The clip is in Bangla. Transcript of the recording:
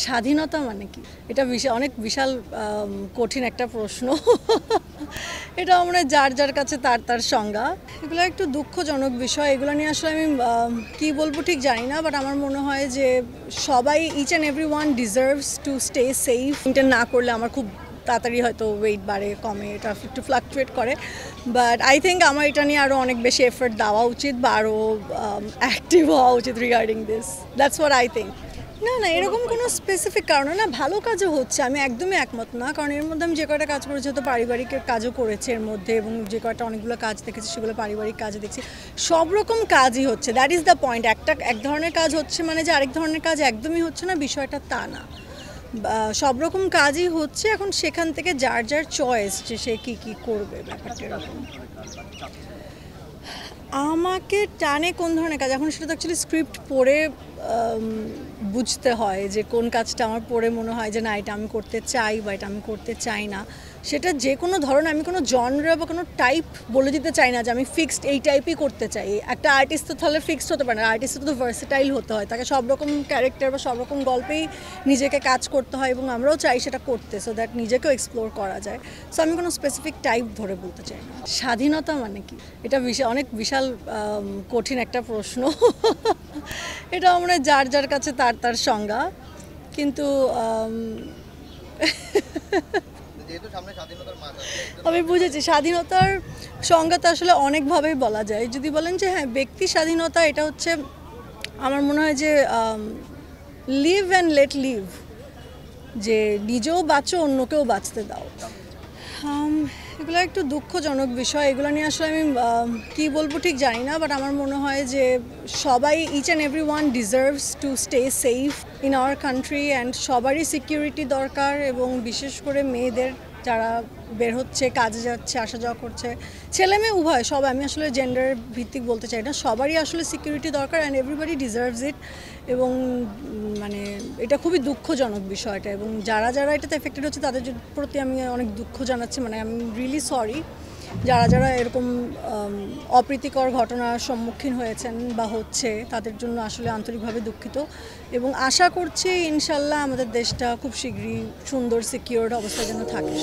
স্বাধীনতা মানে কি? এটা অনেক বিশাল কঠিন একটা প্রশ্ন। এটা মানে যার যার কাছে তার সংজ্ঞা। এগুলো একটু দুঃখজনক বিষয়। এগুলো নিয়ে আসলে আমি কি বলবো ঠিক জানি না, বাট আমার মনে হয় যে সবাই each and everyone deserves to stay safe. Maintain না করলে আমার খুব তাড়াতাড়ি হয়তো ওয়েট বাড়ে কমে, এটা একটু ফ্লাকচুয়েট করে। বাট আই থিঙ্ক আমার এটা নিয়ে আরও অনেক বেশি এফোর্ট দেওয়া উচিত বা আরও অ্যাক্টিভ হওয়া উচিত regarding this. That's what I think. না এরকম কোনো স্পেসিফিক কারণে না, ভালো কাজও হচ্ছে, আমি একদমই একমত না। কারণ এর মধ্যে আমি যে কয়টা কাজ করেছি, তো পারিবারিক কাজও করেছে এর মধ্যে, এবং যে কয়টা অনেকগুলো কাজ দেখেছি সেগুলো পারিবারিক কাজে দেখছি। সব রকম কাজই হচ্ছে, দ্যাট ইজ দ্য পয়েন্ট। এক ধরনের কাজ হচ্ছে মানে যে আরেক ধরনের কাজ একদমই হচ্ছে না, বিষয়টা তা না। সব রকম কাজই হচ্ছে, এখন সেখান থেকে যার যার চয়েস যে সে কী করবে, ব্যাপারটা এরকম। আমাকে টানে কোন ধরনের কাজ, এখন সেটা তো অ্যাকচুয়ালি স্ক্রিপ্ট পড়ে বুঝতে হয় যে কোন কাজটা আমার পড়ে মনে হয় যে না এটা আমি করতে চাই বা এটা আমি করতে চাই না। সেটা যে কোনো ধরনের, আমি কোনো জনরা বা কোনো টাইপ বলে দিতে চাই না যে আমি ফিক্সড এই টাইপই করতে চাই। একটা আর্টিস্ট তো তাহলে ফিক্সড হতে পারে না, আর্টিস্ট তো ভার্সেটাইল হতে হয়, তাকে সব রকম ক্যারেক্টার বা সব রকম গল্পেই নিজেকে কাজ করতে হয়, এবং আমরাও চাই সেটা করতে, সো দ্যাট নিজেকেও এক্সপ্লোর করা যায়। সো আমি কোনো স্পেসিফিক টাইপ ধরে বলতে চাই না। স্বাধীনতা মানে কি? এটা অনেক বিশাল কঠিন একটা প্রশ্ন। এটা মানে যার যার কাছে তার সংজ্ঞা, কিন্তু আমি বুঝেছি স্বাধীনতার সংজ্ঞা তো আসলে অনেকভাবেই বলা যায়। যদি বলেন যে হ্যাঁ ব্যক্তি স্বাধীনতা, এটা হচ্ছে আমার মনে হয় যে লিভ অ্যান্ড লেট লিভ, যে নিজেও বাঁচো অন্যকেও বাঁচতে দাও। এগুলো একটু দুঃখজনক বিষয়। এগুলো নিয়ে আসলে আমি কি বলবো ঠিক জানি না, বাট আমার মনে হয় যে সবাই each and everyone deserves to stay safe in our country, and সবারই সিকিউরিটি দরকার, এবং বিশেষ করে মেয়েদের যারা বের হচ্ছে, কাজে যাচ্ছে, আসা যাওয়া করছে, ছেলে মেয়ে উভয়, সব, আমি আসলে জেন্ডার ভিত্তিক বলতে চাই না, সবারই আসলে সিকিউরিটি দরকার, অ্যান্ড এভরিবডি ডিজার্ভস ইট। এবং মানে এটা খুবই দুঃখজনক বিষয়টা, এবং যারা এটাতে এফেক্টেড হচ্ছে তাদের প্রতি আমি অনেক দুঃখ জানাচ্ছি। মানে আমি রিয়েলি সরি যারা এরকম অপ্রীতিকর ঘটনার সম্মুখীন হয়েছেন বা হচ্ছে, তাদের জন্য আসলে আন্তরিকভাবে দুঃখিত, এবং আশা করছি ইনশাল্লাহ আমাদের দেশটা খুব শীঘ্রই সুন্দর সিকিউরড অবস্থায় যেন থাকে।